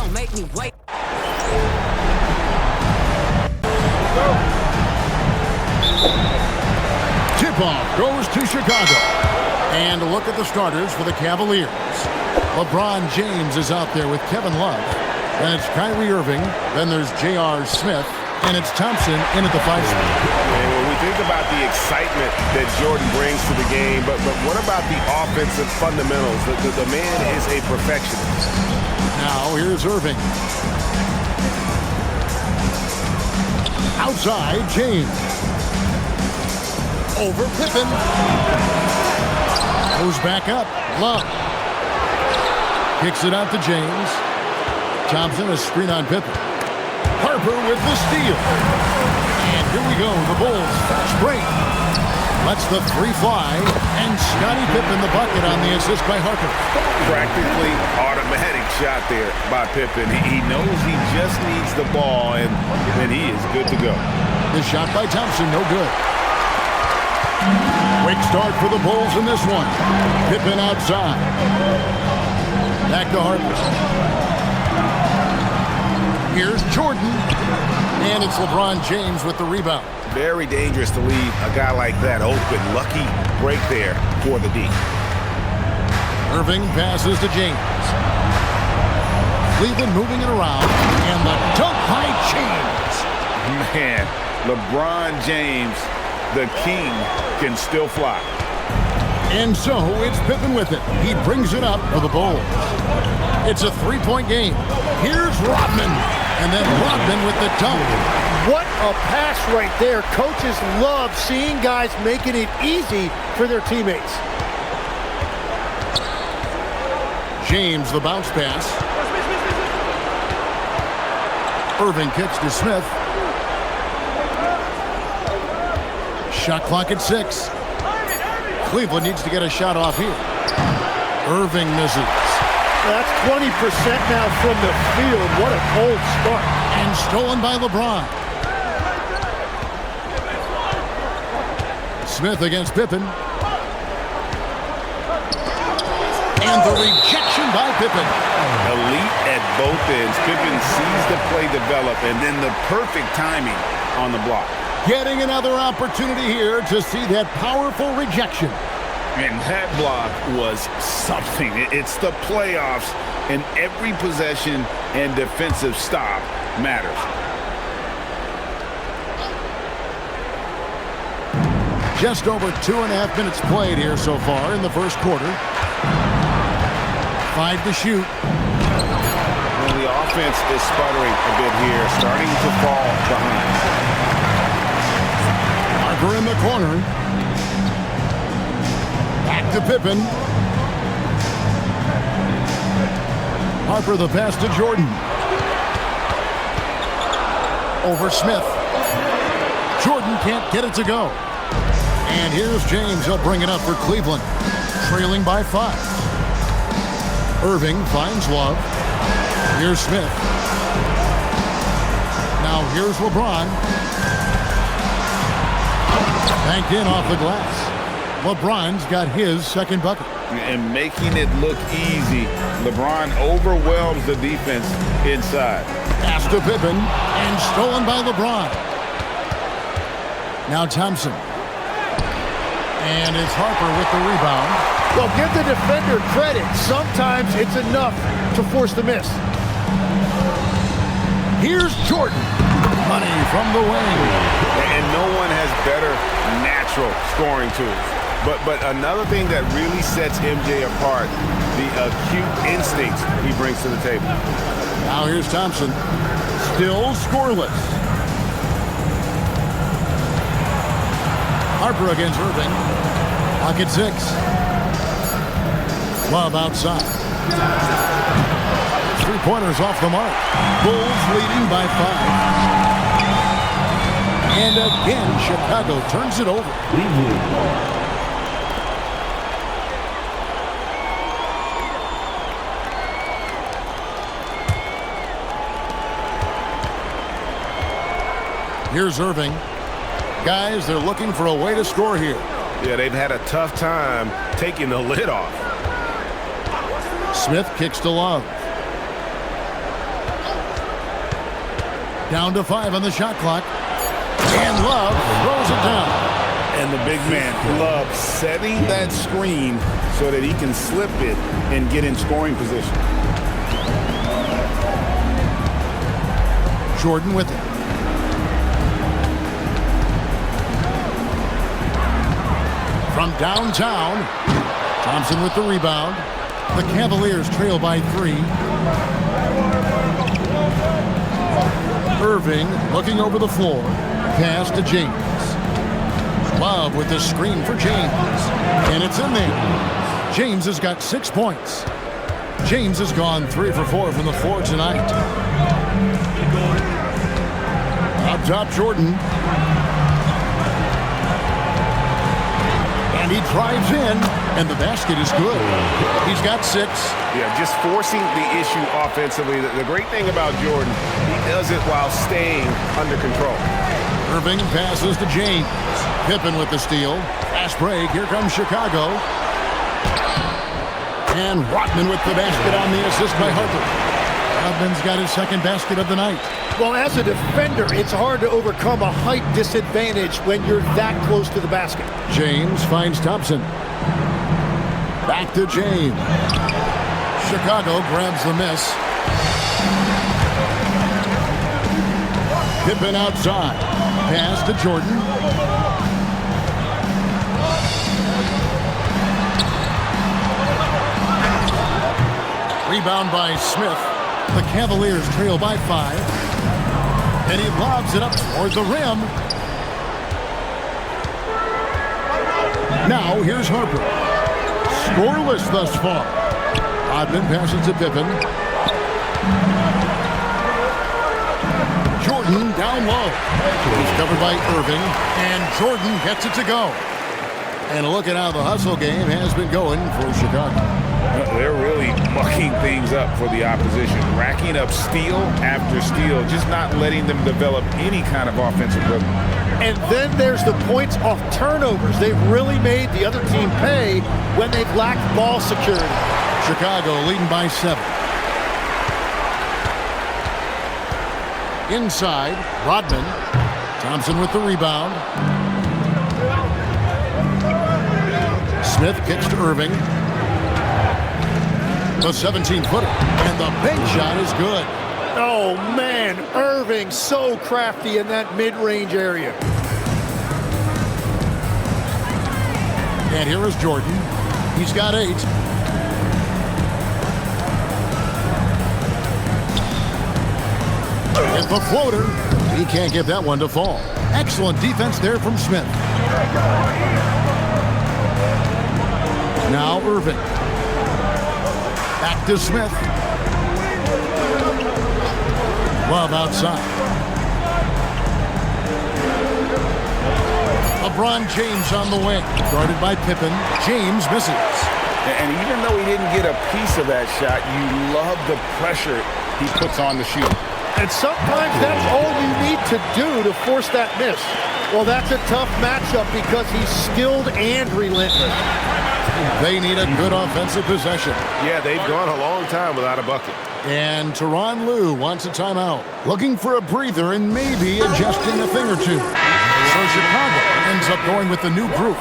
Don't make me wait. Tip-off goes to Chicago. And look at the starters for the Cavaliers. LeBron James is out there with Kevin Love. Then it's Kyrie Irving. Then there's J.R. Smith. And it's Thompson in at the 5 spot. And when we think about the excitement that Jordan brings to the game, but what about the offensive fundamentals? The man is a perfectionist. Now here's Irving. Outside, James. Over Pippen. Goes back up. Love. Kicks it out to James. Thompson, a screen on Pippen. Harper with the steal. And here we go. The Bulls fast break. Lets the 3 fly. And Scottie Pippen the bucket on the assist by Harper. Practically automatic shot there by Pippen. He knows he just needs the ball, and then he is good to go. The shot by Thompson, no good. Quick start for the Bulls in this one. Pippen outside. Back to Harper. Here's Jordan. And it's LeBron James with the rebound. Very dangerous to leave a guy like that open. Lucky break there for the D. Irving passes to James. Cleveland moving it around. And the dunk by James. Man, LeBron James, the king, can still fly. And so it's Pippen with it. He brings it up for the Bulls. It's a 3-point game. Here's Rodman. And then Rodman with the dunk. What a pass right there. Coaches love seeing guys making it easy for their teammates. James, the bounce pass. Irving kicks to Smith. Shot clock at 6. Cleveland needs to get a shot off here. Irving misses. That's 20% now from the field. What a cold start. And stolen by LeBron. Smith against Pippen. And the rejection by Pippen. Elite at both ends. Pippen sees the play develop, and then the perfect timing on the block. Getting another opportunity here to see that powerful rejection. And that block was something. It's the playoffs, and every possession and defensive stop matters. Just over 2.5 minutes played here so far in the first quarter. 5 to shoot. Well, the offense is sputtering a bit here, starting to fall behind. Harper in the corner. Back to Pippen. Harper the pass to Jordan. Over Smith. Jordan can't get it to go. And here's James. He'll bring it up for Cleveland. Trailing by 5. Irving finds Love. Here's Smith. Now here's LeBron. Banked in off the glass. LeBron's got his second bucket. And making it look easy, LeBron overwhelms the defense inside. Pass to Pippen, and stolen by LeBron. Now Thompson. And it's Harper with the rebound. Well, give the defender credit. Sometimes it's enough to force the miss. Here's Jordan. Money from the wing. And no one has better natural scoring tools. But another thing that really sets MJ apart, the acute instincts he brings to the table. Now here's Thompson. Still scoreless. Harper against Irving. Clock at 6. Love outside. 3-pointers off the mark. Bulls leading by 5. And again, Chicago turns it over. Here's Irving. Guys, they're looking for a way to score here. Yeah, they've had a tough time taking the lid off. Smith kicks to Love. Down to 5 on the shot clock. And Love throws it down. And the big man, Love, setting that screen so that he can slip it and get in scoring position. Jordan with it. From downtown, Thompson with the rebound. The Cavaliers trail by 3. Irving looking over the floor. Pass to James. Love with the screen for James. And it's in there. James has got 6 points. James has gone 3 for 4 from the floor tonight. Up top, Jordan. And he drives in, and the basket is good. He's got 6. Yeah, just forcing the issue offensively. The great thing about Jordan, he does it while staying under control. Irving passes to James. Pippen with the steal. Fast break. Here comes Chicago. And Rodman with the basket on the assist by Harper. Rodman's got his 2nd basket of the night. Well, as a defender, it's hard to overcome a height disadvantage when you're that close to the basket. James finds Thompson. Back to James. Chicago grabs the miss. Pippen outside. Pass to Jordan. Rebound by Smith. The Cavaliers trail by 5. And he lobs it up toward the rim. Now here's Harper. Scoreless thus far. Rodman passes to Pippen. Jordan down low. He's covered by Irving. And Jordan gets it to go. And look at how the hustle game has been going for Chicago. They're really mucking things up for the opposition, racking up steal after steal, just not letting them develop any kind of offensive rhythm. And then there's the points off turnovers. They've really made the other team pay when they've lacked ball security. Chicago leading by 7. Inside, Rodman. Thompson with the rebound. Smith kicks to Irving. The 17-footer, and the big shot is good. Oh, man, Irving so crafty in that mid-range area. And here is Jordan. He's got 8. It's the floater. He can't get that one to fall. Excellent defense there from Smith. Now Irving. Back to Smith. Love outside. LeBron James on the wing. Guarded by Pippen. James misses. And even though he didn't get a piece of that shot, you love the pressure he puts on the shooter. And sometimes that's all you need to do to force that miss. Well, that's a tough matchup because he's skilled and relentless. They need a good offensive possession. Yeah, they've gone a long time without a bucket. And Tyronn Lue wants a timeout. Looking for a breather and maybe adjusting a thing or two. So Chicago ends up going with the new group.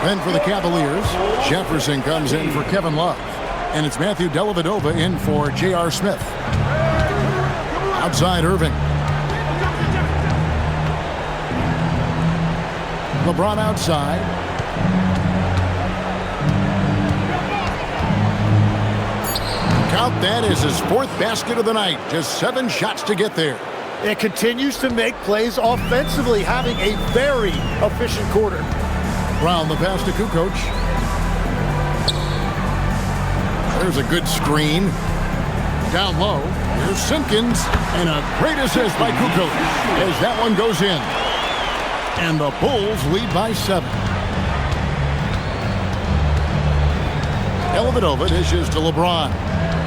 Then for the Cavaliers, Jefferson comes in for Kevin Love. And it's Matthew Dellavedova in for J.R. Smith. Outside Irving. LeBron outside. Count that as his 4th basket of the night. Just 7 shots to get there. And continues to make plays offensively, having a very efficient quarter. Brown the pass to Kukoc. There's a good screen. Down low. Here's Simpkins. And a great assist by Kukoc as that one goes in. And the Bulls lead by 7. Dellavedova dishes to LeBron.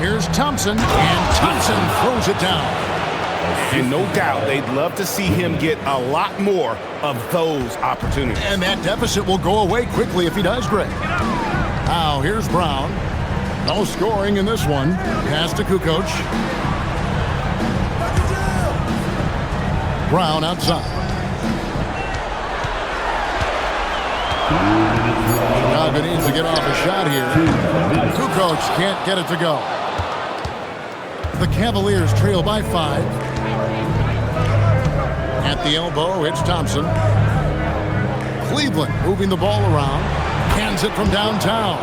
Here's Thompson, and Thompson throws it down. And no doubt they'd love to see him get a lot more of those opportunities. And that deficit will go away quickly if he does, Greg. Now here's Brown. No scoring in this one. Pass to Kukoc. Brown outside. Chicago needs to get off a shot here. Kukoc can't get it to go. The Cavaliers trail by 5. At the elbow, it's Thompson. Cleveland moving the ball around. Cans it from downtown.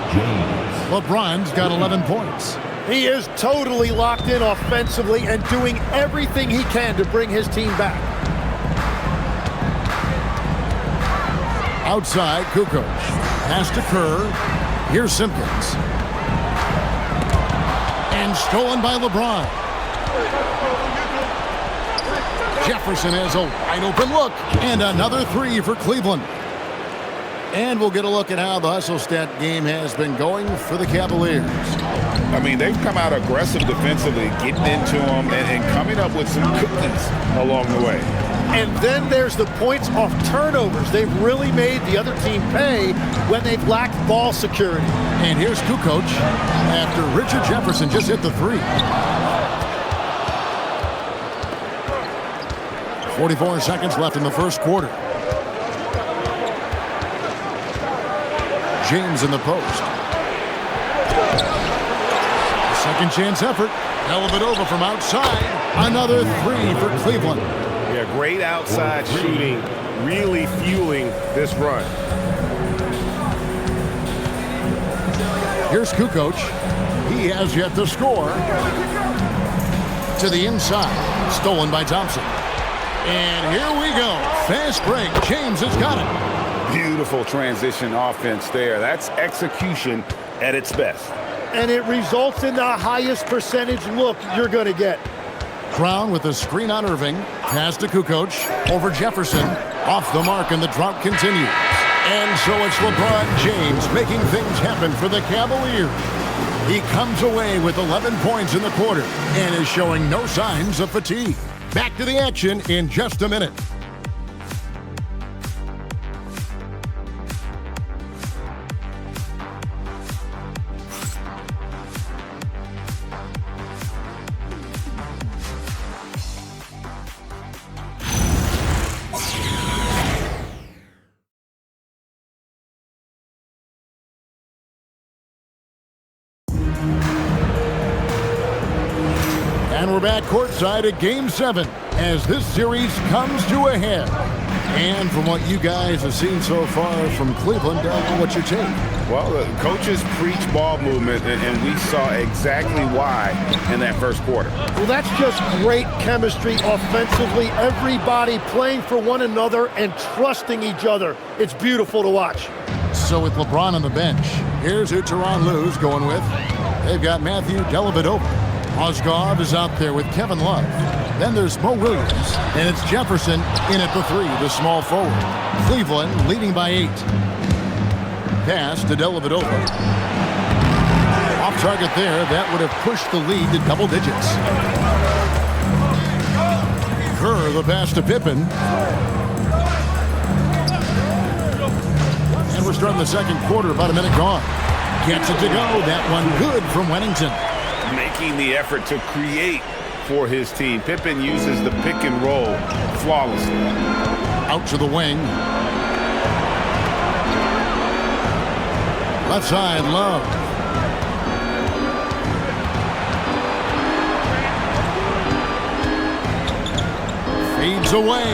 LeBron's got 11 points. He is totally locked in offensively and doing everything he can to bring his team back. Outside, Kukoc. Pass to Kerr. Here's Simpkins. And stolen by LeBron. Jefferson has a wide open look. And another 3 for Cleveland. And we'll get a look at how the hustle stat game has been going for the Cavaliers. I mean, they've come out aggressive defensively, getting into them and coming up with some cookies along the way. And then there's the points off turnovers. They've really made the other team pay when they've lacked ball security. And here's Kukoc after Richard Jefferson just hit the 3. 44 seconds left in the first quarter. James in the post. Second chance effort. Hell of it over from outside. Another 3 for Cleveland. Yeah, great outside shooting, really fueling this run. Here's Kukoc. He has yet to score. To the inside. Stolen by Thompson. And here we go. Fast break. James has got it. Beautiful transition offense there. That's execution at its best. And it results in the highest percentage look you're going to get. Brown with a screen on Irving. Pass to Kukoc. Over Jefferson. Off the mark, and the drought continues. And so it's LeBron James making things happen for the Cavaliers. He comes away with 11 points in the quarter and is showing no signs of fatigue. Back to the action in just a minute. And we're back courtside at Game 7 as this series comes to a head. And from what you guys have seen so far from Cleveland, what's your take? Well, the coaches preach ball movement, and we saw exactly why in that first quarter. Well, that's just great chemistry offensively. Everybody playing for one another and trusting each other. It's beautiful to watch. So with LeBron on the bench, here's who Tyronn Lue's going with. They've got Matthew Dellavedova. Mozgov is out there with Kevin Love. Then there's Mo Williams, and it's Jefferson in at the 3, the small forward. Cleveland leading by 8. Pass to Dellavedova. Off target there, that would have pushed the lead to double digits. Kerr, the pass to Pippen. And we're starting the second quarter, about a minute gone. Gets it to go, that one good from Wennington. Making the effort to create for his team. Pippen uses the pick and roll flawlessly. Out to the wing. Left side, Love. Fades away.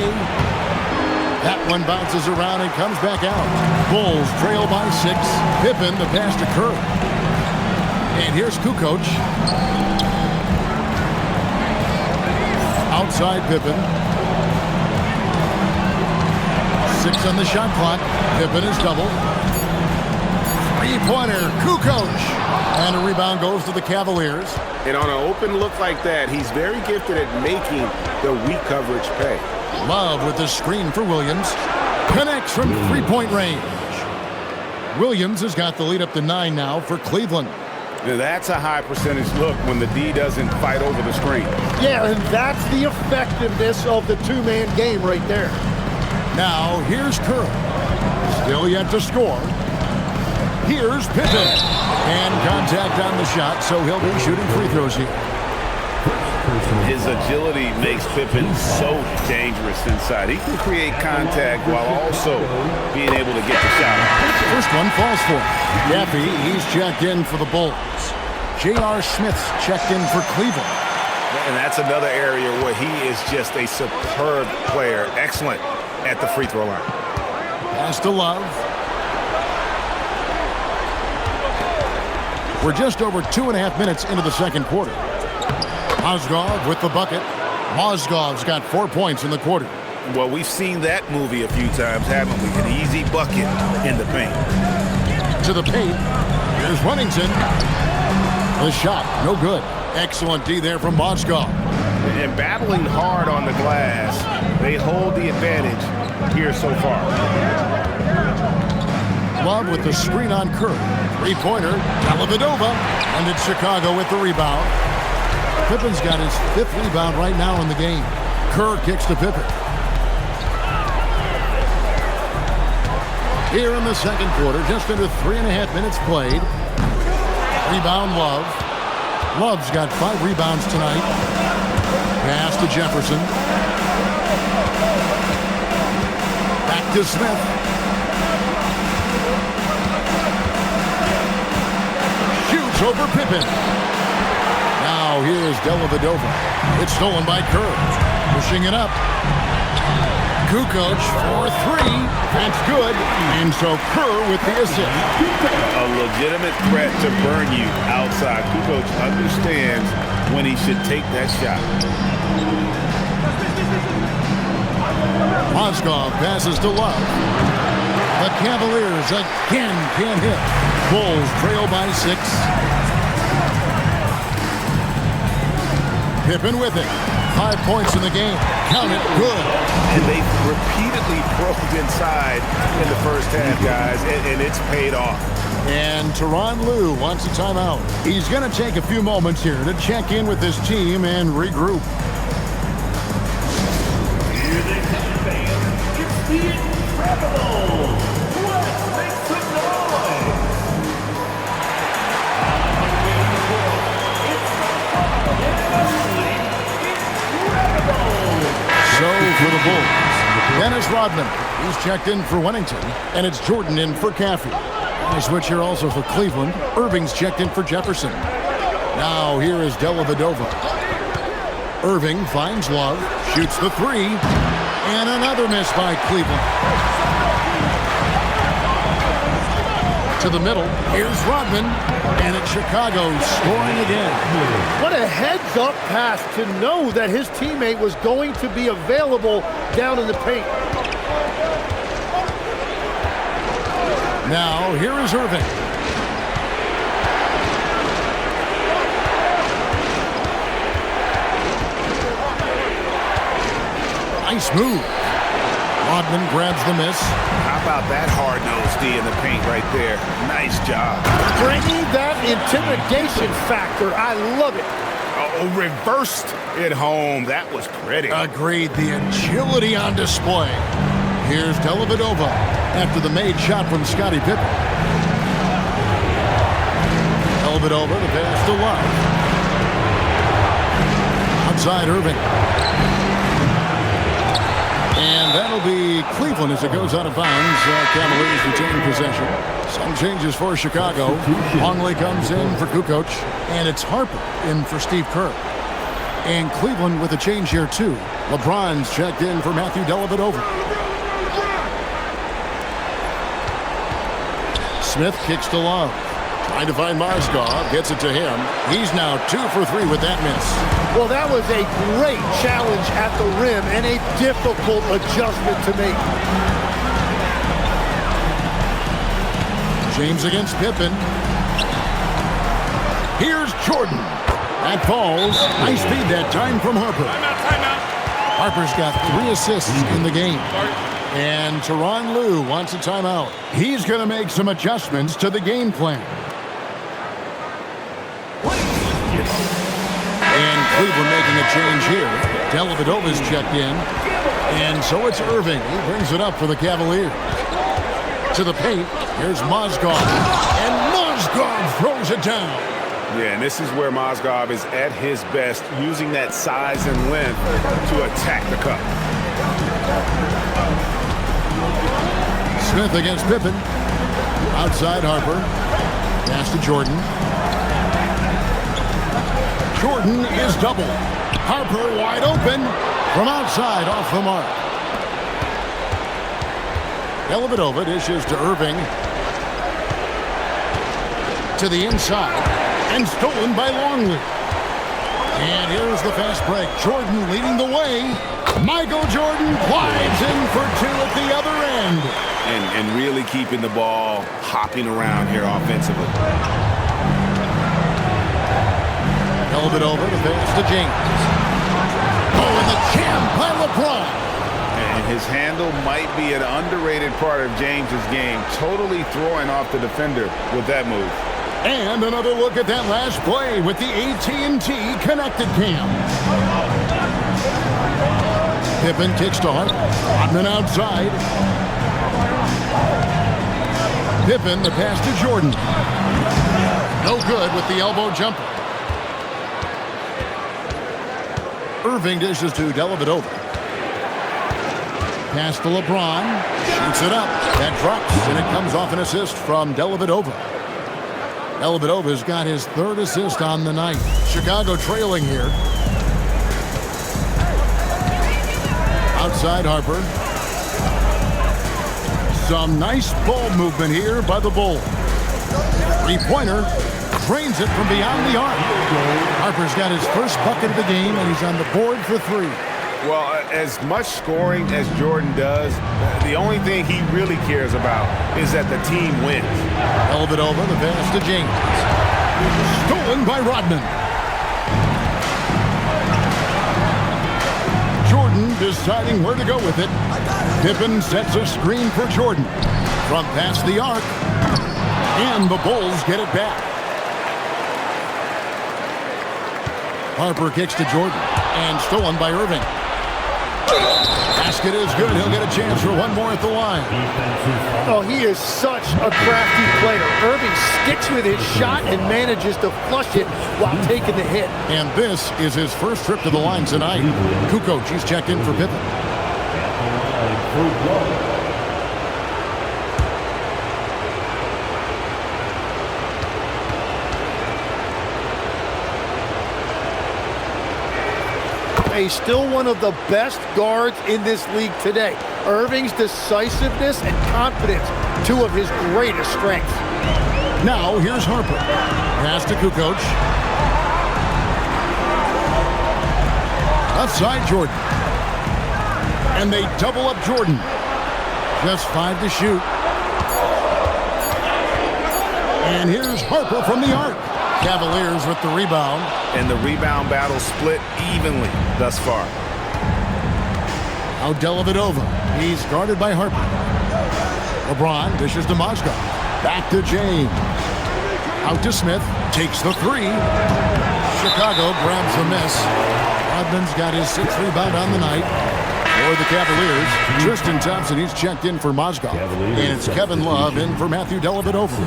That one bounces around and comes back out. Bulls trail by 6. Pippen, the pass to Kerr. And here's Kukoc. Outside Pippen. 6 on the shot clock. Pippen is double. Three-pointer, Kukoc. And a rebound goes to the Cavaliers. And on an open look like that, he's very gifted at making the weak coverage pay. Love with the screen for Williams. Connects from three-point range. Williams has got the lead up to 9 now for Cleveland. Now that's a high percentage look when the D doesn't fight over the screen. Yeah, and that's the effectiveness of the two-man game right there. Now here's Kerr. Still yet to score. Here's Pippen. And contact on the shot, so he'll be shooting free throws here. His agility makes Pippen so dangerous inside. He can create contact while also being able to get the shot off. First one falls for him. Gaffey, he's checked in for the Bulls. J.R. Smith's checked in for Cleveland. And that's another area where he is just a superb player. Excellent at the free throw line. Pass to Love. We're just over 2.5 minutes into the second quarter. Mozgov with the bucket. Mozgov's got 4 points in the quarter. Well, we've seen that movie a few times, haven't we? An easy bucket in the paint. To the paint. Here's Huntington. The shot, no good. Excellent D there from Mozgov. And battling hard on the glass, they hold the advantage here so far. Love with the screen on Kerr. Three-pointer, Dellavedova. And it's Chicago with the rebound. Pippen's got his 5th rebound right now in the game. Kerr kicks to Pippen. Here in the second quarter, just under 3.5 minutes played. Rebound Love. Love's got 5 rebounds tonight. Pass to Jefferson. Back to Smith. Shoots over Pippen. Now here's Dellavedova. It's stolen by Kerr. Pushing it up. Kukoc for 3. That's good. And so Kerr with the assist. A legitimate threat to burn you outside. Kukoc understands when he should take that shot. Mozgov passes to Love. The Cavaliers again can't hit. Bulls trail by 6. Pippen with it. 5 points in the game. Count it. Good. And they repeatedly probed inside in the first half, guys, and it's paid off. And Tyronn Lue wants a timeout. He's going to take a few moments here to check in with his team and regroup. Here they come, fans. It's the incredible. Let's make some noise. It's So for the Bulls, Dennis Rodman, he's checked in for Wennington, and it's Jordan in for Caffey. I switch here also for Cleveland. Irving's checked in for Jefferson. Now here is Dellavedova. Irving finds Love, shoots the 3, and another miss by Cleveland. To the middle, here's Rodman, and it's Chicago scoring again. What a heads-up pass to know that his teammate was going to be available down in the paint. Now, here is Irving. Nice move. Rodman grabs the miss. How about that hard-nosed D in the paint right there? Nice job. Bringing that intimidation factor. I love it. Oh, reversed it home. That was pretty. Agreed. The agility on display. Here's Dellavedova after the made shot from Scottie Pippen. Dellavedova, the pass to Love. Outside Irving. And that'll be Cleveland as it goes out of bounds. Cavaliers retain possession. Some changes for Chicago. Longley comes in for Kukoc. And it's Harper in for Steve Kerr. And Cleveland with a change here, too. LeBron's checked in for Matthew Dellavedova. Smith kicks to Love. Trying to find Mozgov. Gets it to him. He's now 2 for 3 with that miss. Well, that was a great challenge at the rim and a difficult adjustment to make. James against Pippen. Here's Jordan. That falls. Nice feed that time from Harper. Timeout. Harper's got 3 assists in the game. And Tyronn Lue wants a timeout. He's going to make some adjustments to the game plan. And Cleveland making a change here. Dellavedova's checked in. And so it's Irving. He brings it up for the Cavaliers. To the paint. Here's Mozgov. And Mozgov throws it down. Yeah, and this is where Mozgov is at his best, using that size and length to attack the cup. Smith against Pippen. Outside Harper. Pass to Jordan. Jordan is double. Harper wide open from outside off the mark. Dellavedova dishes to Irving. To the inside. And stolen by Longley. And here's the fast break. Jordan leading the way. Michael Jordan glides in for two at the other end. And really keeping the ball hopping around here offensively. Dellavedova to pass to James. Oh, and the jam by LeBron. And his handle might be an underrated part of James's game. Totally throwing off the defender with that move. And another look at that last play with the AT&T connected cam. Pippen kicks to Hart. Rodman outside. Pippen the pass to Jordan. No good with the elbow jumper. Irving dishes to Dellavedova. Pass to LeBron. Shoots it up. That drops, and it comes off an assist from Dellavedova. Dellavedova's got his third assist on the night. Chicago trailing here. Outside Harper. Some nice ball movement here by the Bulls. Three-pointer. Drains it from beyond the arc. Harper's got his first bucket of the game, and he's on the board for three. Well, as much scoring as Jordan does, the only thing he really cares about is that the team wins. Dellavedova, the pass to James. Stolen by Rodman. Jordan deciding where to go with it. Pippen sets a screen for Jordan. From past the arc. And the Bulls get it back. Harper kicks to Jordan. And stolen by Irving. Basket is good. He'll get a chance for one more at the line. Oh, he is such a crafty player. Irving sticks with his shot and manages to flush it while taking the hit. And this is his first trip to the line tonight. Kukoc, he's checked in for Pippen. He's still one of the best guards in this league today. Irving's decisiveness and confidence, two of his greatest strengths. Now here's Harper. Pass to Kukoc. Outside Jordan. And they double up Jordan. Just 5 to shoot. And here's Harper from the arc. Cavaliers with the rebound. And the rebound battle split evenly thus far. Now Dellavedova. He's guarded by Harper. LeBron dishes to Mozgov. Back to James. Out to Smith. Takes the three. Chicago grabs the miss. Rodman's got his 6th rebound on the night. For the Cavaliers, Tristan Thompson, he's checked in for Mozgov. And it's Kevin Love in for Matthew Dellavedova.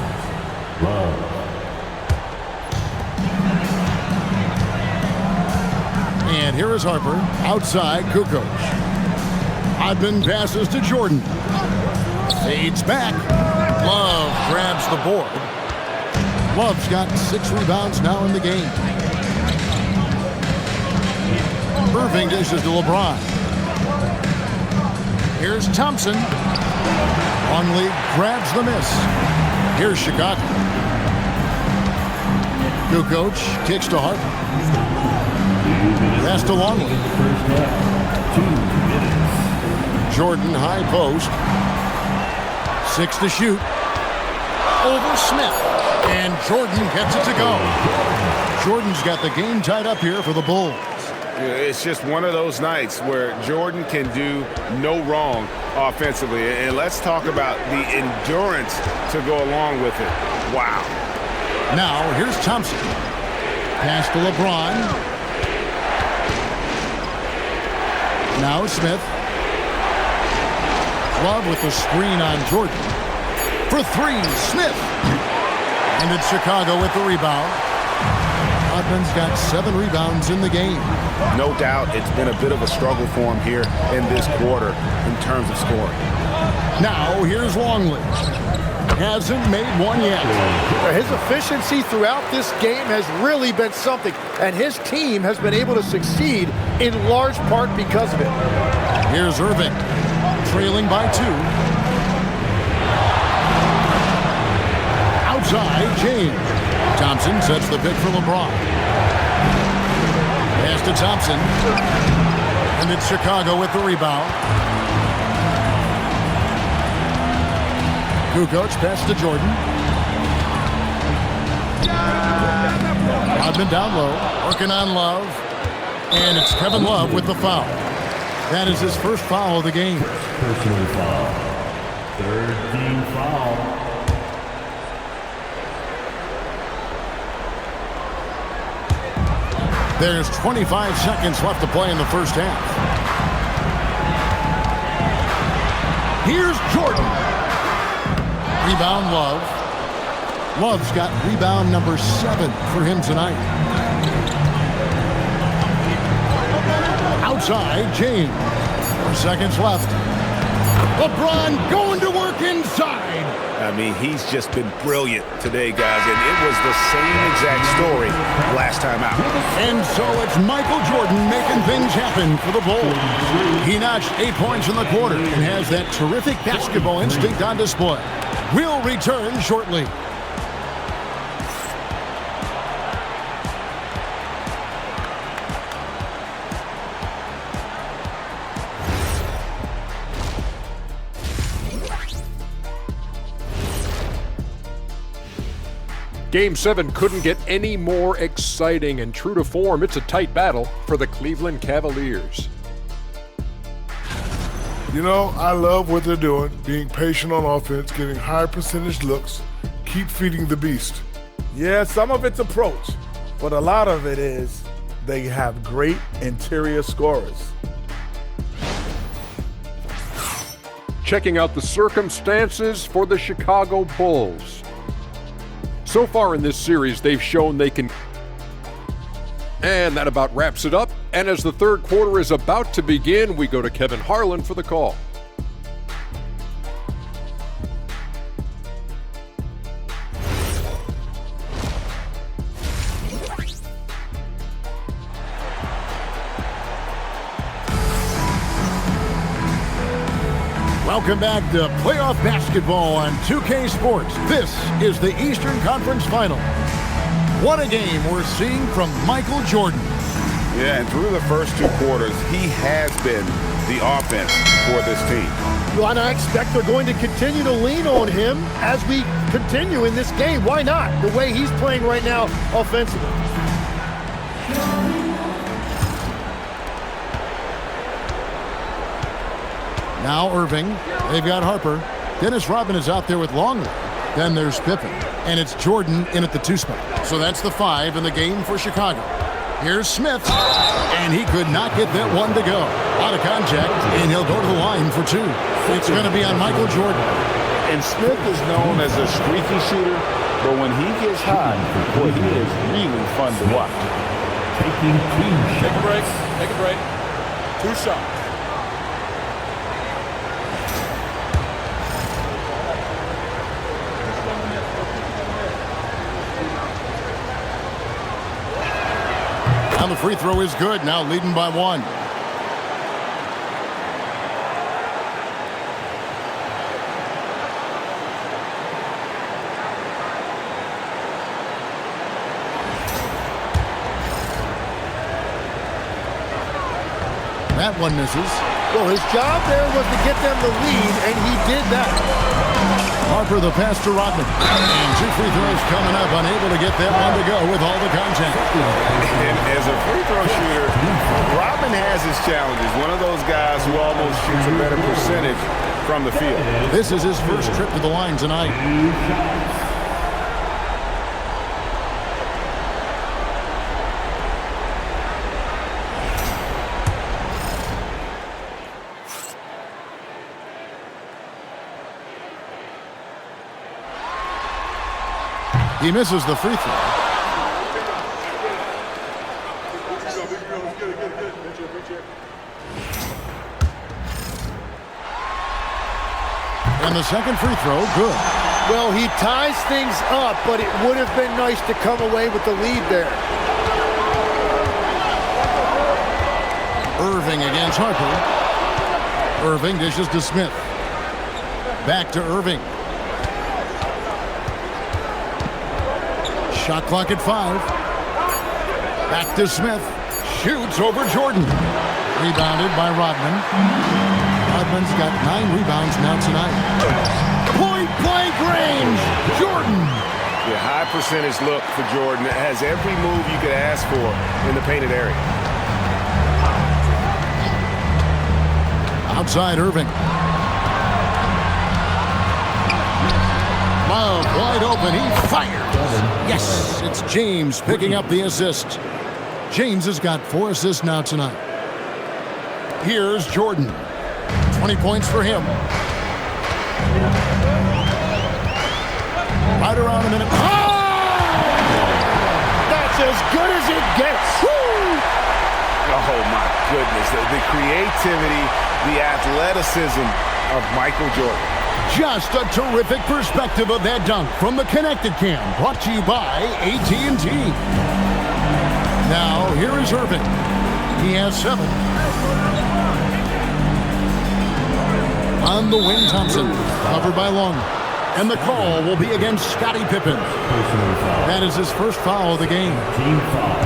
And here is Harper, outside Kukoc. Rodman passes to Jordan. Fades back. Love grabs the board. Love's got 6 rebounds now in the game. Irving dishes to LeBron. Here's Thompson. Longley grabs the miss. Here's Chicago. Kukoc kicks to Harper. Pass to Longley. Jordan, high post. 6 to shoot. Over Smith. And Jordan gets it to go. Jordan's got the game tied up here for the Bulls. It's just one of those nights where Jordan can do no wrong offensively. And let's talk about the endurance to go along with it. Wow. Now, here's Thompson. Pass to LeBron. Now Smith. Love with the screen on Jordan. For 3, Smith. And it's Chicago with the rebound. Rodman's got 7 rebounds in the game. No doubt it's been a bit of a struggle for him here in this quarter in terms of scoring. Now here's Longley. Hasn't made one yet. His efficiency throughout this game has really been something, and his team has been able to succeed in large part because of it. Here's Irving, trailing by 2. Outside, James. Thompson sets the pick for LeBron. Pass to Thompson. And it's Chicago with the rebound. Kukoc pass to Jordan. Rodman down low, working on Love. And it's Kevin Love with the foul. That is his first foul of the game. Personal foul. Third team foul. There's 25 seconds left to play in the first half. Here's Jordan. Rebound, Love. Love's got rebound number 7 for him tonight. Outside, James. 4 seconds left. LeBron going to work inside. I mean, he's just been brilliant today, guys, and it was the same exact story last time out. And so it's Michael Jordan making things happen for the Bulls. He notched 8 points in the quarter and has that terrific basketball instinct on display. We'll return shortly. Game 7 couldn't get any more exciting, and true to form, it's a tight battle for the Cleveland Cavaliers. You know, I love what they're doing, being patient on offense, getting high percentage looks, keep feeding the beast. Yeah, some of it's approach, but a lot of it is they have great interior scorers. Checking out the circumstances for the Chicago Bulls. So far in this series, they've shown they can. And that about wraps it up. And as the third quarter is about to begin, we go to Kevin Harlan for the call. Welcome back to playoff basketball on 2K Sports. This is the Eastern Conference Final. What a game we're seeing from Michael Jordan. Yeah, and through the first 2 quarters, he has been the offense for this team. Well, and I expect they're going to continue to lean on him as we continue in this game. Why not? The way he's playing right now offensively. Now Irving. They've got Harper. Dennis Rodman is out there with Longley. Then there's Pippen. And it's Jordan in at the 2 spot. So that's the 5 in the game for Chicago. Here's Smith. And he could not get that one to go. Out of contact, and he'll go to the line for 2. It's going to be on Michael Jordan. And Smith is known as a streaky shooter, but when he gets hot, boy, he is really fun to watch. Taking 2 shots. Take a break. Take a break. 2 shots. Now the free throw is good. Now leading by 1. That one misses. Well, his job there was to get them the lead, and he did that. Harper the pass to Rodman. And 2 free throws coming up. Unable to get that one to go with all the contact. And as a free throw shooter, Rodman has his challenges. One of those guys who almost shoots a better percentage from the field. This is his first trip to the line tonight. 2 shots. He misses the free throw. And the second free throw, good. Well, he ties things up, but it would have been nice to come away with the lead there. Irving against Harper. Irving dishes to Smith. Back to Irving. Shot clock at 5. Back to Smith. Shoots over Jordan. Rebounded by Rodman. Rodman's got 9 rebounds now tonight. Point-blank range. Jordan. Yeah, high percentage look for Jordan. It has every move you could ask for in the painted area. Outside Irving. Love wide open. He fires. Yes, it's James picking up the assist. James has got 4 assists now tonight. Here's Jordan. 20 points for him. Right around a minute. Oh! That's as good as it gets. Woo! Oh, my goodness. The creativity, the athleticism of Michael Jordan. Just a terrific perspective of that dunk from the Connected Cam, brought to you by AT&T. Now, here is Irving. He has 7. On the wing, Thompson, covered by Long. And the call will be against Scottie Pippen. That is his first foul of the game. Team foul.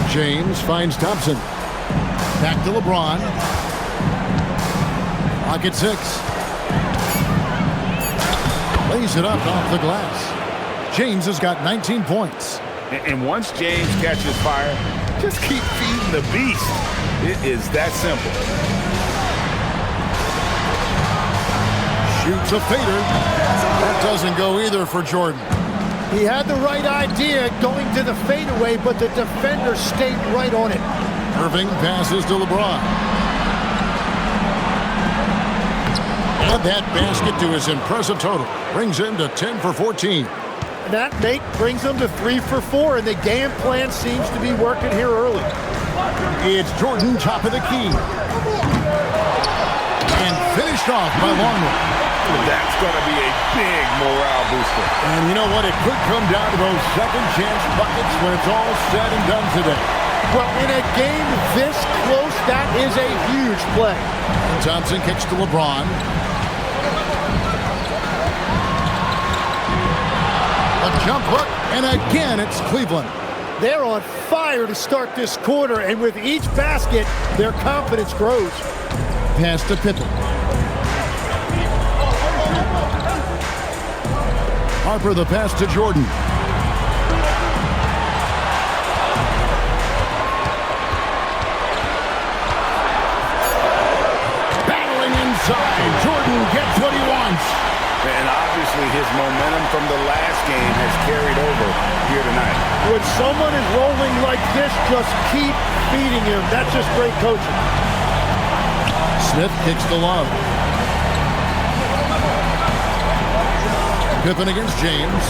James finds Thompson. Back to LeBron. Clock at 6. Lays it up off the glass. James has got 19 points. And once James catches fire, just keep feeding the beast. It is that simple. Shoots a fader. That doesn't go either for Jordan. He had the right idea going to the fadeaway, but the defender stayed right on it. Irving passes to LeBron. And that basket to his impressive total brings him to 10 for 14. And that brings them to 3 for 4, and the game plan seems to be working here early. It's Jordan, top of the key. And finished off by Longman. That's going to be a big morale booster. And you know what? It could come down to those second chance buckets when it's all said and done today. Well, in a game this close, that is a huge play. And Thompson kicks to LeBron. A jump hook, and again it's Cleveland. They're on fire to start this quarter, and with each basket, their confidence grows. Pass to Pippen. Harper the pass to Jordan. Battling inside. Jordan gets what he wants. And obviously his momentum from the last game has carried over here tonight. When someone is rolling like this, just keep feeding him. That's just great coaching. Smith kicks to Love. Pippen against James.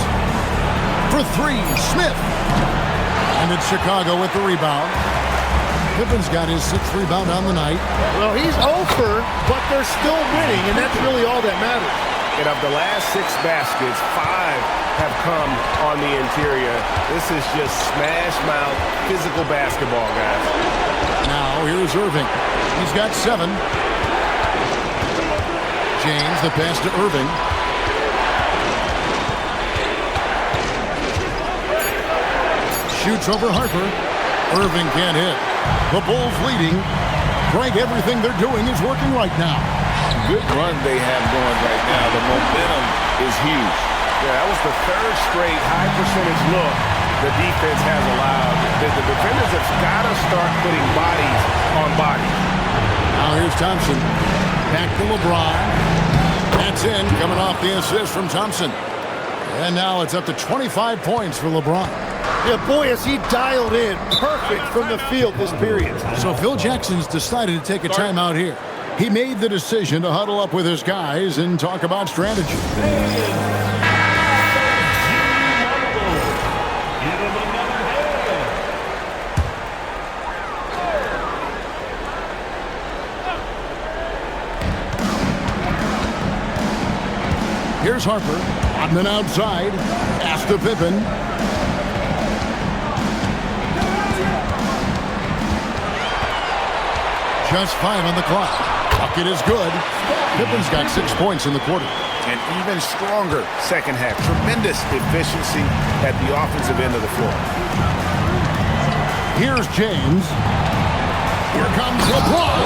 For 3, Smith. And it's Chicago with the rebound. Pippen's got his 6th rebound on the night. Well, he's over, but they're still winning, and that's really all that matters. And of the last 6 baskets, 5 have come on the interior. This is just smash mouth physical basketball, guys. Now here's Irving. He's got 7. James the pass to Irving. Shoots over Harper. Irving can't hit. The Bulls leading. Greg, everything they're doing is working right now. Good run they have going right now. The momentum is huge. Yeah, that was the 3rd straight high percentage look the defense has allowed. The defenders have got to start putting bodies on bodies. Now here's Thompson. Back to LeBron. That's in, coming off the assist from Thompson. And now it's up to 25 points for LeBron. Yeah, boy, is he dialed in. Perfect from the field this period. So Phil Jackson's decided to take a timeout here. He made the decision to huddle up with his guys and talk about strategy. Here's Harper. Rodman outside. Pass to Pippen. Just 5 on the clock. Bucket is good. Pippen's got 6 points in the quarter. An even stronger second half. Tremendous efficiency at the offensive end of the floor. Here's James. Here comes LeBron.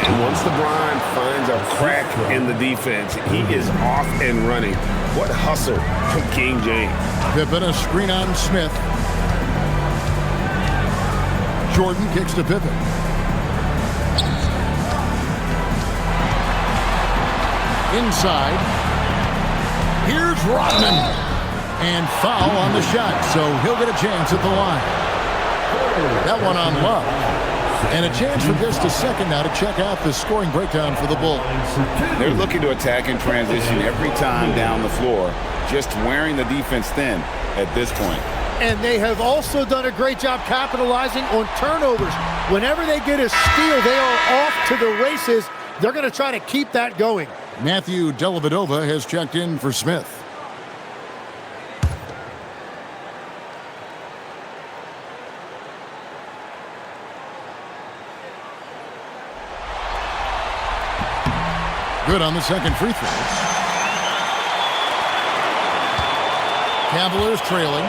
And once LeBron finds a crack in the defense, he is off and running. What hustle from King James. Pippen a screen on Smith. Jordan kicks to Pippen. Inside. Here's Rodman. And foul on the shot, so he'll get a chance at the line. That one on Love. And a chance for just a second now to check out the scoring breakdown for the Bulls. They're looking to attack in transition every time down the floor, just wearing the defense thin at this point. And they have also done a great job capitalizing on turnovers. Whenever they get a steal, they are off to the races. They're going to try to keep that going. Matthew Dellavedova has checked in for Smith. Good on the second free throw. Cavaliers trailing.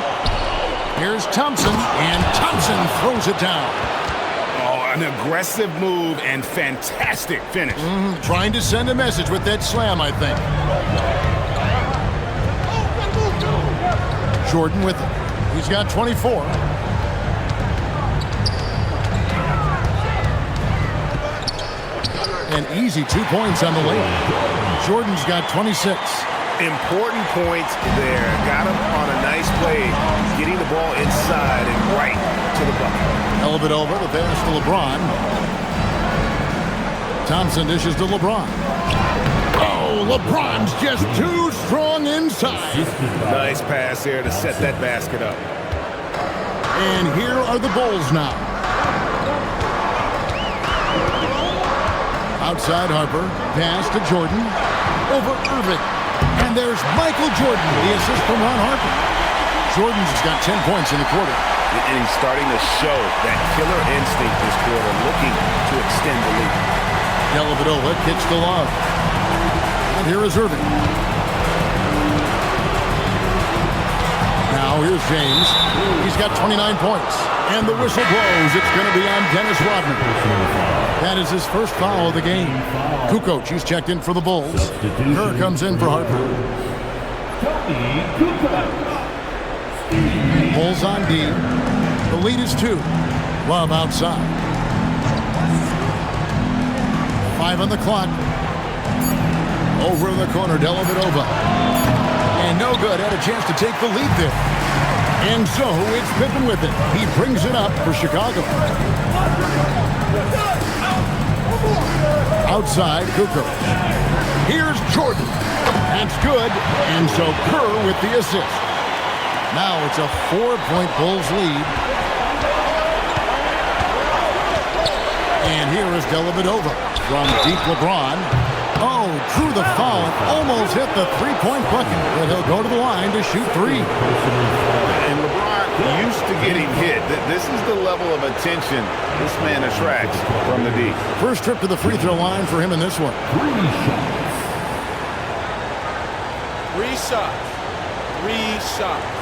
Here's Thompson, and Thompson throws it down. Oh, an aggressive move and fantastic finish. Trying to send a message with that slam, I think. Jordan with it. He's got 24. An easy 2 points on the layup. Jordan's got 26. Important points there. Got him on a nice play, getting the ball inside and right to the bucket. Dellavedova, the pass to LeBron. Thompson dishes to LeBron. Oh, LeBron's just too strong inside. Nice pass there to set that basket up. And here are the Bulls now. Outside Harper, pass to Jordan, over Irving. And there's Michael Jordan, the assist from Ron Harper. Jordan's got 10 points in the quarter. And he's starting to show that killer instinct this quarter, looking to extend the lead. Dellavedova kicks to Love. And here is Irving. Now here's James. He's got 29 points. And the whistle blows. It's going to be on Dennis Rodman. That is his first foul of the game. Kukoc, he's checked in for the Bulls. Kerr comes in for Harper. Bulls on D. The lead is 2. Love outside. 5 on the clock. Over in the corner, Dellavedova. And no good. Had a chance to take the lead there. And so it's Pippen with it. He brings it up for Chicago. Outside, Kukoc. Here's Jordan. That's good. And so Kerr with the assist. Now it's a 4-point Bulls lead. And here is Dellavedova from deep LeBron. Oh, drew the foul. Almost hit the 3-point bucket. But he'll go to the line to shoot 3. And LeBron used to getting hit. This is the level of attention this man attracts from the D. First trip to the free throw line for him in this one. 3 shots. 3 shots.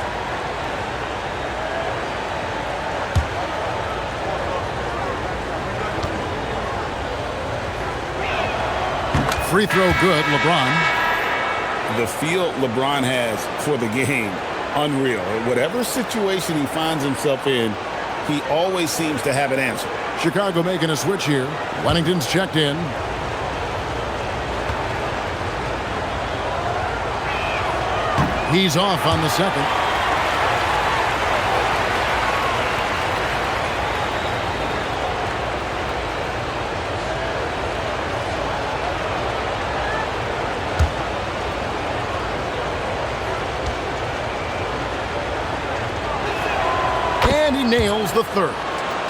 Free throw good, LeBron. The feel LeBron has for the game, unreal. Whatever situation he finds himself in, he always seems to have an answer. Chicago making a switch here. Wennington's checked in. He's off on the second. And he nails the third.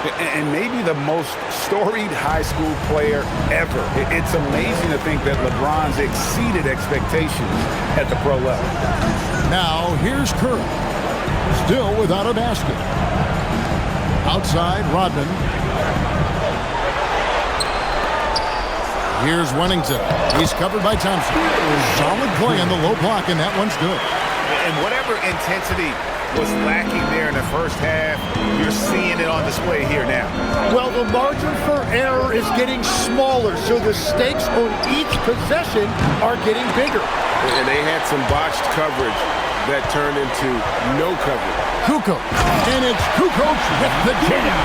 And maybe the most storied high school player ever. It's amazing to think that LeBron's exceeded expectations at the pro level. Now, here's Curry. Still without a basket. Outside, Rodman. Here's Wennington. He's covered by Thompson. Solid play on the low block, and that one's good. And whatever intensity was lacking there in the first half, you're seeing it on display here now. Well, the margin for error is getting smaller, so the stakes on each possession are getting bigger. And they had some botched coverage that turned into no coverage. Kukoc. And it's Kukoc with the jam.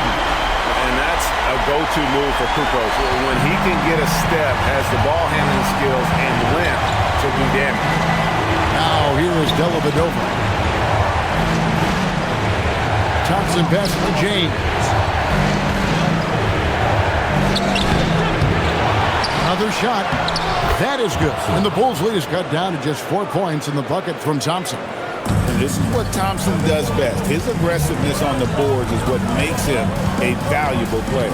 And that's a go-to move for Kukoc. When he can get a step, has the ball handling skills and length to do damage. Now here is Dellavedova. Thompson passes to James. Another shot. That is good. And the Bulls' lead is cut down to just 4 points in the bucket from Thompson. And this is what Thompson does best. His aggressiveness on the boards is what makes him a valuable player.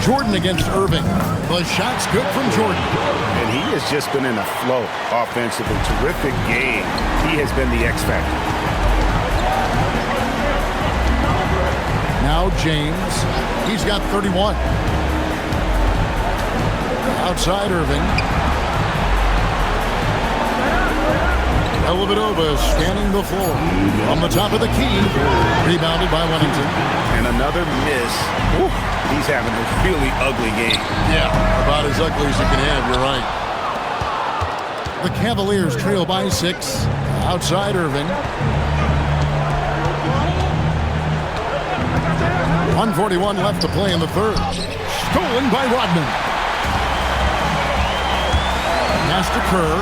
Jordan against Irving. The shot's good from Jordan. And he has just been in a flow offensively. Terrific game. He has been the X factor. Now James. He's got 31. Outside Irving. Dellavedova scanning the floor. On the top of the key. Rebounded by Wennington. And another miss. Woo. He's having a really ugly game. Yeah, about as ugly as you can have, you're right. The Cavaliers trail by 6. Outside Irving. 1:41 left to play in the third. Stolen by Rodman. Pass to Kerr.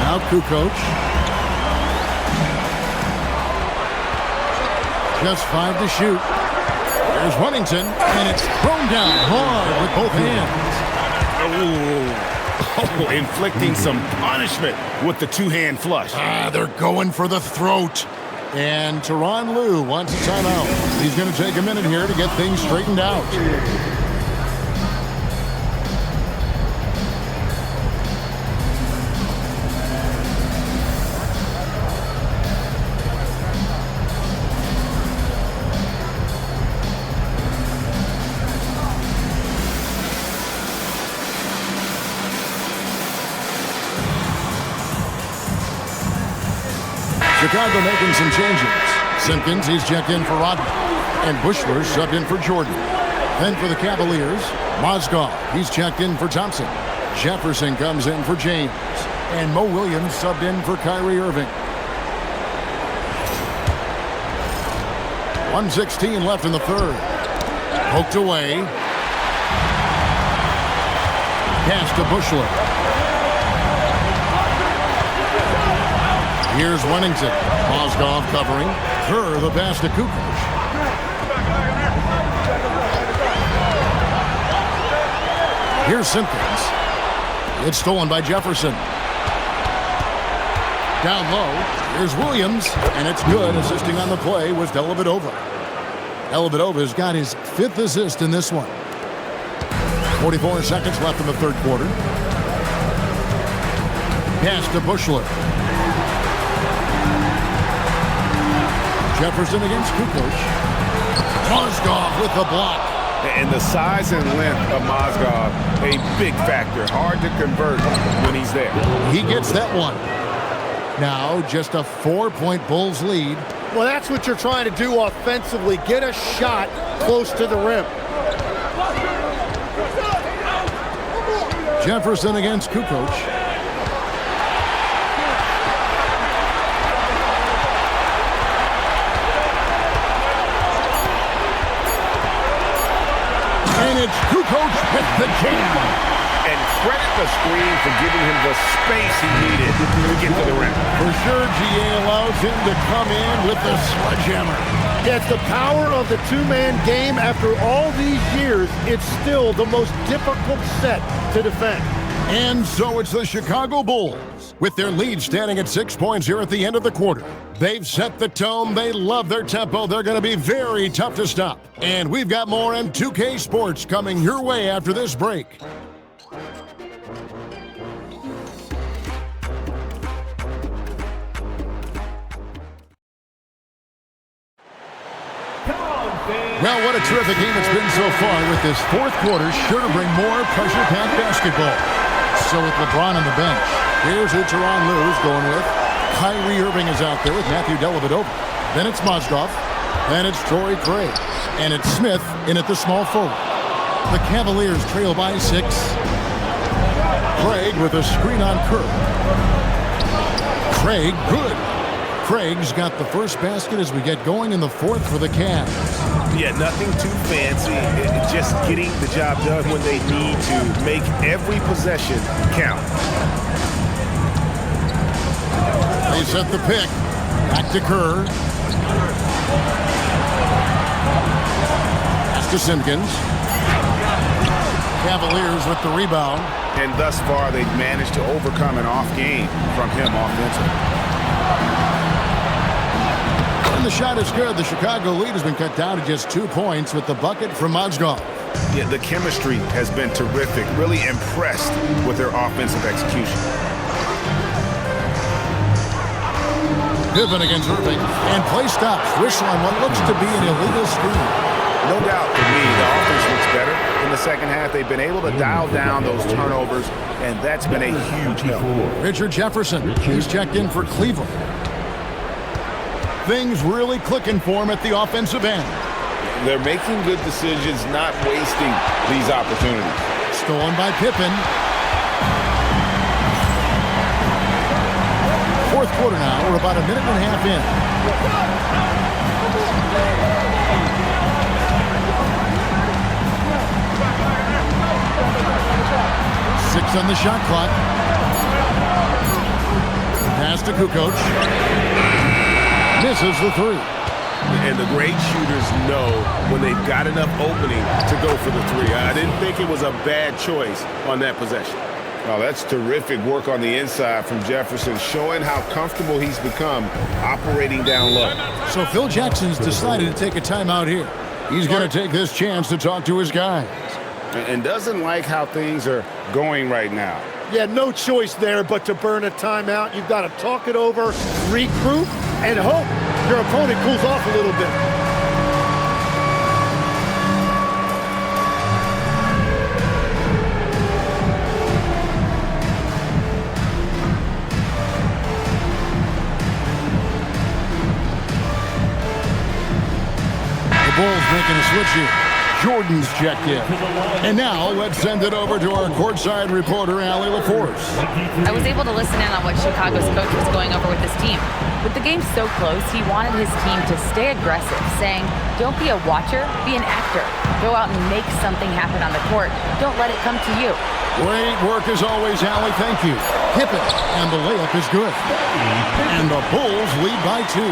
Now Kukoc. Just 5 to shoot. There's Wennington, and it's thrown down hard with both hands. Oh, inflicting some punishment with the two-hand flush. They're going for the throat. And Tyronn Lue wants a timeout. He's going to take a minute here to get things straightened out. Chicago making some changes. Simpkins, he's checked in for Rodman. And Bushler subbed in for Jordan. Then for the Cavaliers, Mozgov, he's checked in for Thompson. Jefferson comes in for James. And Mo Williams subbed in for Kyrie Irving. 1:16 left in the third. Poked away. Pass to Bushler. Here's Wennington. Mozgov covering. Kerr the pass to Kukoc. Here's Simpkins. It's stolen by Jefferson. Down low. Here's Williams. And it's good. Assisting on the play was Dellavedova. Dellavedova's got his 5th assist in this one. 44 seconds left in the third quarter. Pass to Bushler. Jefferson against Kukoc. Mozgov with the block. And the size and length of Mozgov, a big factor. Hard to convert when he's there. He gets that one. Now just a 4-point Bulls lead. Well, that's what you're trying to do offensively. Get a shot close to the rim. Jefferson against Kukoc. And it's Kukoc with the jam. And credit the screen for giving him the space he needed to get to the rim. For sure, GA allows him to come in with the sledgehammer. Yeah, it's the power of the two-man game. After all these years, it's still the most difficult set to defend. And so it's the Chicago Bulls, with their lead standing at 6 points here at the end of the quarter. They've set the tone. They love their tempo. They're going to be very tough to stop. And we've got more M2K Sports coming your way after this break. Well, what a terrific game it's been so far, with this fourth quarter sure to bring more pressure-packed basketball. So with LeBron on the bench, here's who Tyronn Lue's going with. Kyrie Irving is out there with Matthew Dellavedova. Then it's Mozgov. Then it's Torrey Craig. And it's Smith in at the small forward. The Cavaliers trail by 6. Craig with a screen on Kerr. Craig, good. Craig's got the first basket as we get going in the fourth for the Cavs. Yeah, nothing too fancy. Just getting the job done when they need to. Make every possession count. They set the pick. Back to Kerr. Pass to Simpkins. Cavaliers with the rebound. And thus far, they've managed to overcome an off game from him offensively. And the shot is good. The Chicago lead has been cut down to just 2 points with the bucket from Mozgov. Yeah, the chemistry has been terrific. Really impressed with their offensive execution. Pippen against Irving. And play stops. Whistle on what looks to be an illegal screen. No doubt to me, the offense looks better in the second half. They've been able to dial down those turnovers, and that's been a huge help. Richard Jefferson. He's checked in for Cleveland. Things really clicking for him at the offensive end. They're making good decisions, not wasting these opportunities. Stolen by Pippen. Fourth quarter now. We're about a minute and a half in. Six on the shot clock. Pass to Kukoc. Misses the three. And the great shooters know when they've got enough opening to go for the three. I didn't think it was a bad choice on that possession. Oh, that's terrific work on the inside from Jefferson, showing how comfortable he's become operating down low. So Phil Jackson's decided to take a timeout here. He's going to take this chance to talk to his guys. And doesn't like how things are going right now. Yeah, no choice there but to burn a timeout. You've got to talk it over, regroup, and hope your opponent cools off a little bit. The Bulls making a switch here. Jordan's checked in. And now let's send it over to our courtside reporter, Allie LaForce. I was able to listen in on what Chicago's coach was going over with his team. With the game so close, he wanted his team to stay aggressive, saying, don't be a watcher, be an actor. Go out and make something happen on the court. Don't let it come to you. Great work as always, Allie. Thank you. Pippen, and the layup is good. And the Bulls lead by 2.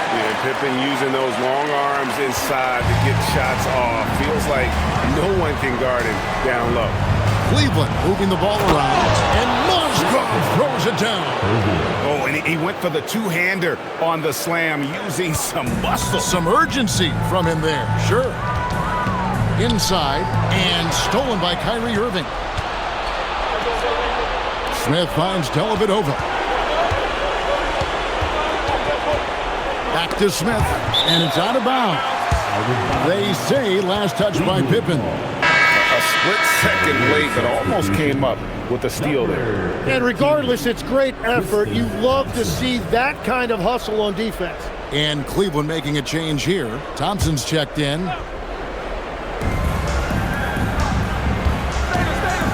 Yeah, Pippen using those long arms inside to get shots off. Feels like no one can guard him down low. Cleveland moving the ball around, and Mozgov throws it down. Oh, and he went for the two-hander on the slam, using some muscle. Some urgency from him there, sure. Inside, and stolen by Kyrie Irving. Smith finds Dellavedova. Back to Smith, and it's out of bounds. They say last touch by Pippen. A split second late, but almost came up with a steal there. And regardless, it's great effort. You love to see that kind of hustle on defense. And Cleveland making a change here. Thompson's checked in.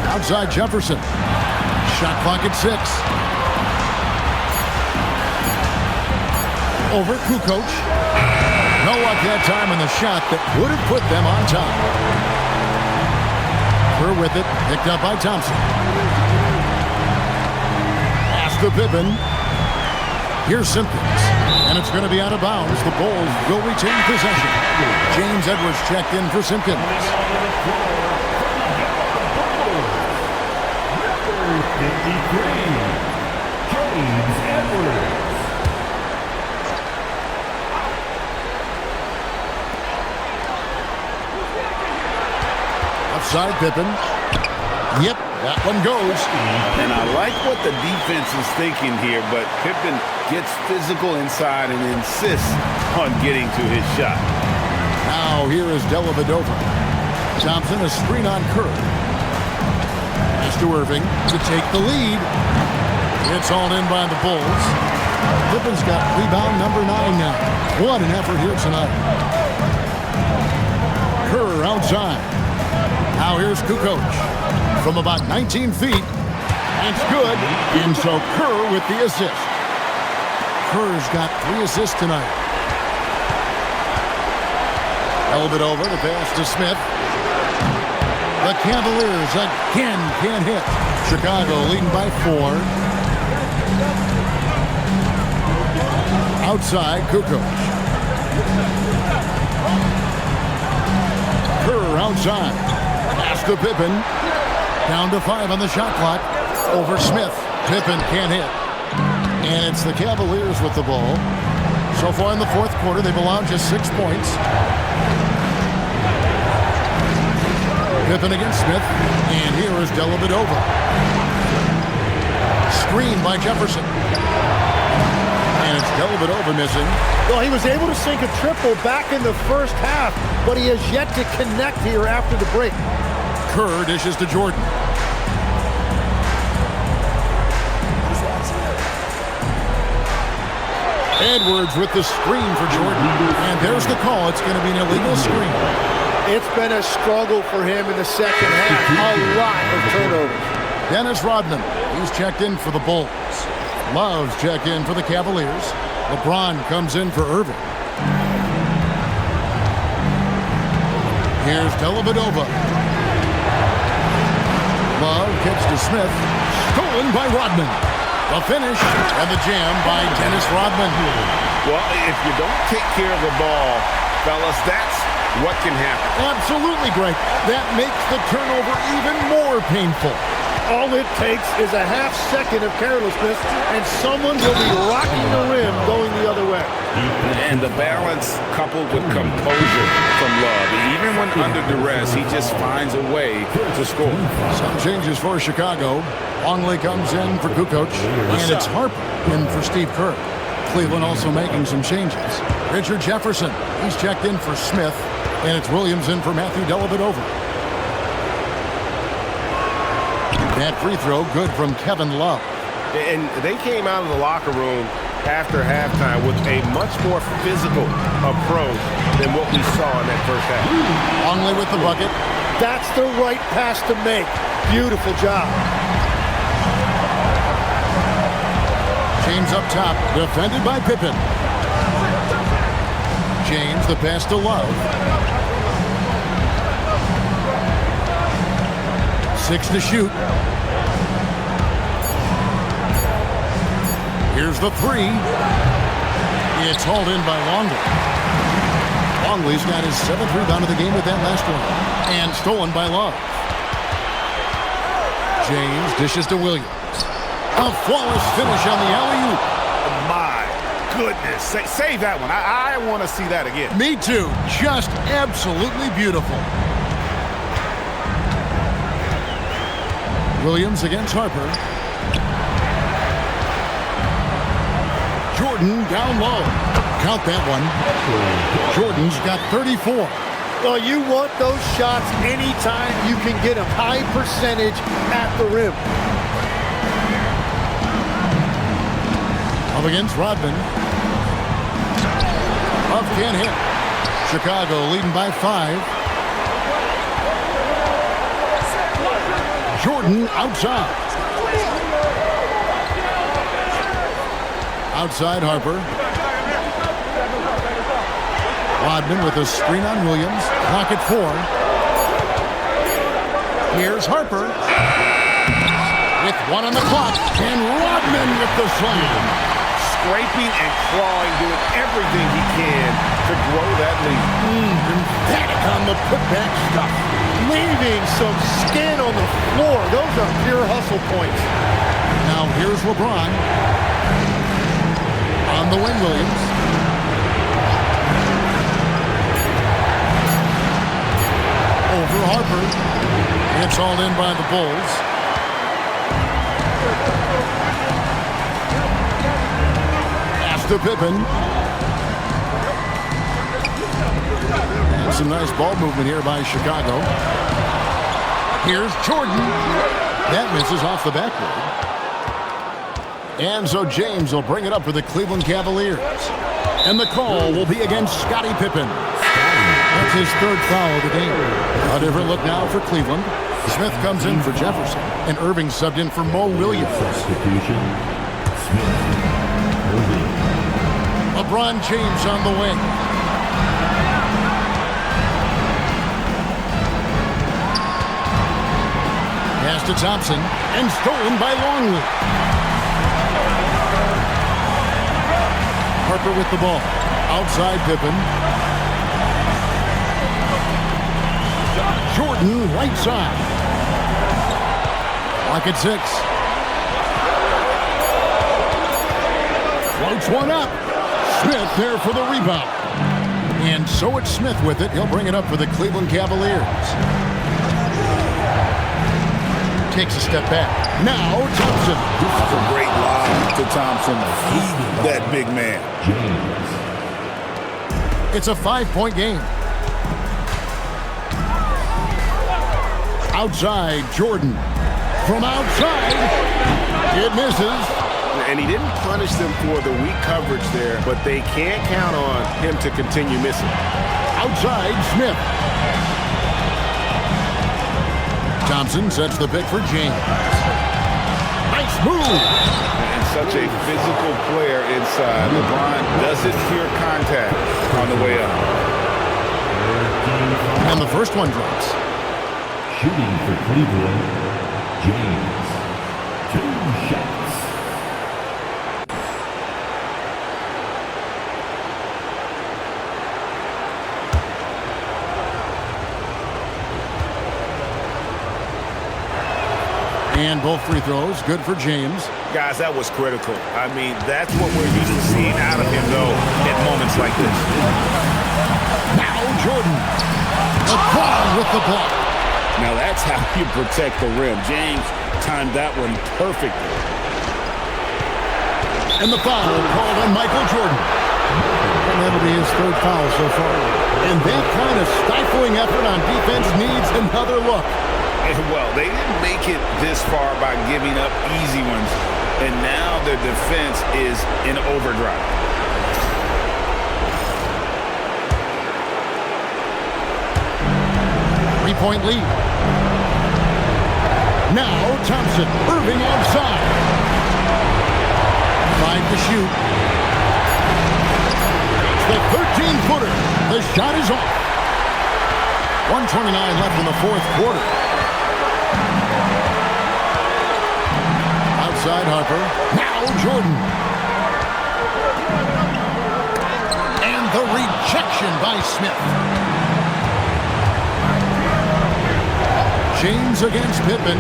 Outside Jefferson. Shot clock at 6. Over Kukoc. No luck that time on the shot that would have put them on top. Kerr with it, picked up by Thompson. Pass to Pippen. Here's Simpkins. And it's going to be out of bounds. The Bulls will retain possession. James Edwards checked in for Simpkins. 53, James Edwards. Offside Pippen. Yep, that one goes. And I like what the defense is thinking here, but Pippen gets physical inside and insists on getting to his shot. Now here is Dellavedova. Thompson, a screen on Kerr. Pass to Irving to take the lead. It's all in by the Bulls. Pippen's got rebound number 9 now. What an effort here tonight. Kerr outside. Now here's Kukoc from about 19 feet. It's good. And so Kerr with the assist. Kerr's got 3 assists tonight. Dellavedova, the pass to Smith. The Cavaliers again can't hit. Chicago leading by 4. Outside, Kukoc. Kerr outside. Pass to Pippen. Down to 5 on the shot clock. Over Smith. Pippen can't hit. And it's the Cavaliers with the ball. So far in the fourth quarter, they've allowed just 6 points. Pippen against Smith. And here is Dellavedova. Screen by Jefferson. And it's Dellavedova missing. Well, he was able to sink a triple back in the first half, but he has yet to connect here after the break. Kerr dishes to Jordan. Edwards with the screen for Jordan. And there's the call. It's going to be an illegal screen. It's been a struggle for him in the second half. A lot of turnovers. Dennis Rodman, he's checked in for the Bulls. Love's checked in for the Cavaliers. LeBron comes in for Irving. Here's Dellavedova. Love kicks to Smith. Stolen by Rodman. The finish and the jam by Dennis Rodman. Well, if you don't take care of the ball, fellas, that's what can happen. Absolutely, Greg. That makes the turnover even more painful. All it takes is a half second of carelessness, and someone will be rocking the rim going the other way. And the balance coupled with composure from Love. Even when under duress, he just finds a way to score. Some changes for Chicago. Longley comes in for Kukoc, and it's Harper in for Steve Kerr. Cleveland also making some changes. Richard Jefferson, he's checked in for Smith, and it's Williams in for Matthew Dellavedova. That free throw good from Kevin Love. And they came out of the locker room after halftime with a much more physical approach than what we saw in that first half. Longley with the bucket. That's the right pass to make. Beautiful job. James up top, defended by Pippen. James, the pass to Love. 6 to shoot. Here's the 3. It's hauled in by Longley. Longley's got his 7th rebound of the game with that last one. And stolen by Love. James dishes to Williams. A flawless finish on the alley-oop. My goodness. Save that one. I want to see that again. Me too. Just absolutely beautiful. Williams against Harper. Jordan down low. Count that one. Jordan's got 34. Well, you want those shots anytime you can get a high percentage at the rim. Up against Rodman. Love can't hit. Chicago leading by 5. Jordan outside. Outside Harper. Rodman with a screen on Williams. Clock at 4. Here's Harper. With 1 on the clock. And Rodman with the slam. Scraping and clawing, doing everything he can to grow that lead. Emphatic on the putback stuff. Leaving some skin on the floor. Those are pure hustle points. Now here's LeBron. On the wing, Williams. Over Harper. It's all in by the Bulls. Pass to Pippen. And some nice ball movement here by Chicago. Here's Jordan. That misses off the backboard. And so James will bring it up for the Cleveland Cavaliers. And the call will be against Scottie Pippen. That's his third foul of the game. A different look now for Cleveland. Smith comes in for Jefferson. And Irving subbed in for Mo Williams. Substitution. Smith. Irving. LeBron James on the wing. Pass to Thompson. And stolen by Longley. Harper with the ball. Outside Pippen. Jordan right side. Lock at 6. Floats one up. Smith there for the rebound. And so it's Smith with it. He'll bring it up for the Cleveland Cavaliers. Takes a step back. Now Thompson. This is a great lob to Thompson. He's that big man. It's a 5-point game. Outside, Jordan. From outside, it misses. And he didn't punish them for the weak coverage there, but they can't count on him to continue missing. Outside, Smith. Thompson sets the pick for James. Nice move. And such a physical player inside. LeBron doesn't fear contact on the way up. And the first one drops. Shooting for Cleveland, James. 2 shots. And both free throws, good for James. Guys, that was critical. I mean, that's what we're used to seeing out of him, though, at moments like this. Now Jordan. LeBron with the block. Now that's how you protect the rim. James timed that one perfectly. And the foul called on Michael Jordan. And that'll be his third foul so far. And that kind of stifling effort on defense needs another look. Well, they didn't make it this far by giving up easy ones, and now their defense is in overdrive. Three-point lead. Now Thompson, Irving outside. 5 to shoot. It's the 13-footer. The shot is off. 1:29 left in the fourth quarter. Outside Harper. Now Jordan. And the rejection by Smith. James against Pippen.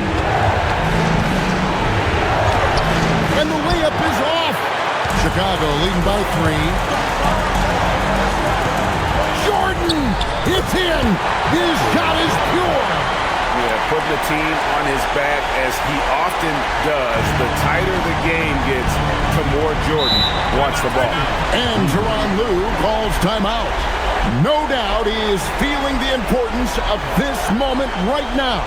And the layup is off. Chicago leading by 3. Jordan! It's in! His shot is pure! Yeah, putting the team on his back as he often does. The tighter the game gets, the more Jordan wants the ball. And Tyronn Lue calls timeout. No doubt he is feeling the importance of this moment right now.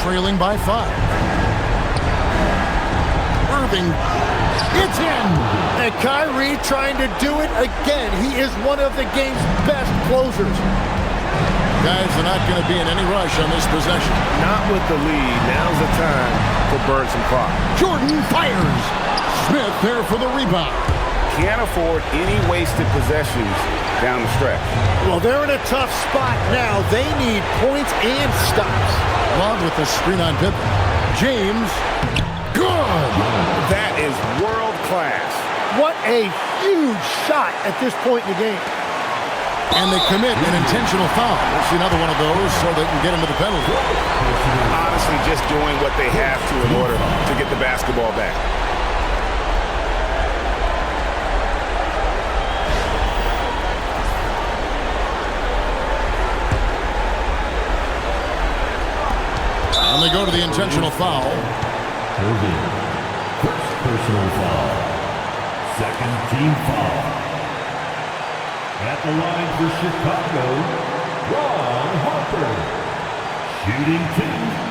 Trailing by 5. Irving, it's in! And Kyrie trying to do it again. He is one of the game's best closers. Guys are not going to be in any rush on this possession. Not with the lead. Now's the time to burn some clock. Jordan fires. Smith there for the rebound. Can't afford any wasted possessions down the stretch. Well, they're in a tough spot now. They need points and stops. Love with the screen on Pippen. James. Good. That is world class. What a huge shot at this point in the game. And they commit an intentional foul. We'll see another one of those so they can get into the penalty. Honestly, just doing what they have to in order to get the basketball back. And they go to the intentional foul. Irving, first personal foul. Second team foul. At the line for Chicago, Ron Harper. Shooting 2.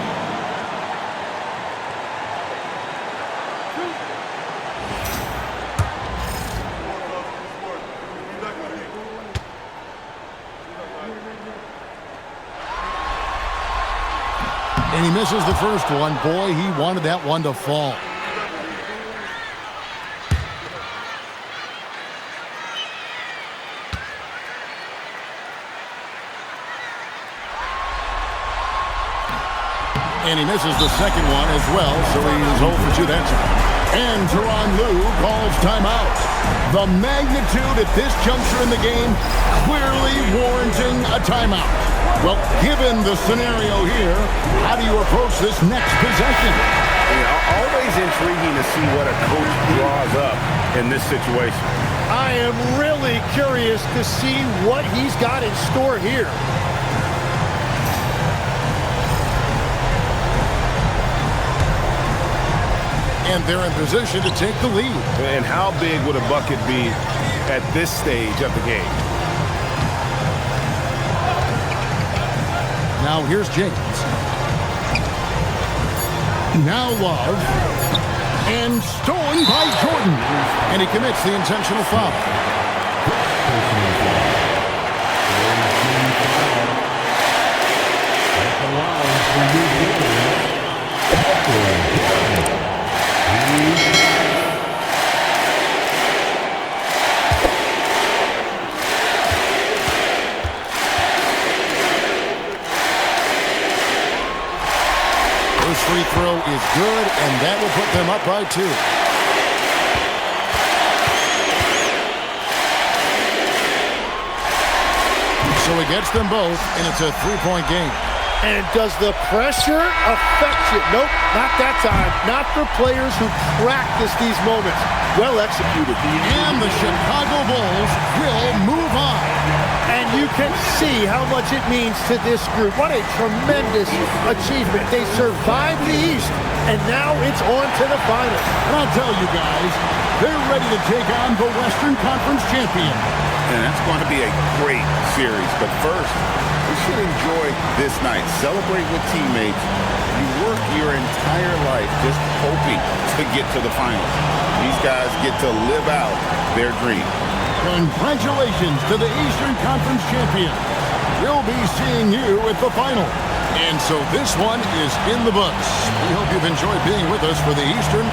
And he misses the first one. Boy, he wanted that one to fall. And he misses the second one as well, so he's 0 for 2 that time. And Tyronn Lue calls timeout. The magnitude at this juncture in the game clearly warranting a timeout. Well, given the scenario here, how do you approach this next possession? Always intriguing to see what a coach draws up in this situation. I am really curious to see what he's got in store here. And they're in position to take the lead. And how big would a bucket be at this stage of the game? Now here's James. Now Love. And stolen by Jordan. And he commits the intentional foul. First free throw is good, and that will put them up by 2. So he gets them both, and it's a 3-point game. And does the pressure affect you? Nope, not that time. Not for players who practice these moments. Well executed. And the Chicago Bulls will move on. And you can see how much it means to this group. What a tremendous achievement. They survived the East, and now it's on to the finals. And I'll tell you guys, they're ready to take on the Western Conference champion. And that's going to be a great series. But first, we should enjoy this night. Celebrate with teammates. You work your entire life just hoping to get to the finals. These guys get to live out their dream. Congratulations to the Eastern Conference champion. We'll be seeing you at the final. And so this one is in the books. We hope you've enjoyed being with us for the Eastern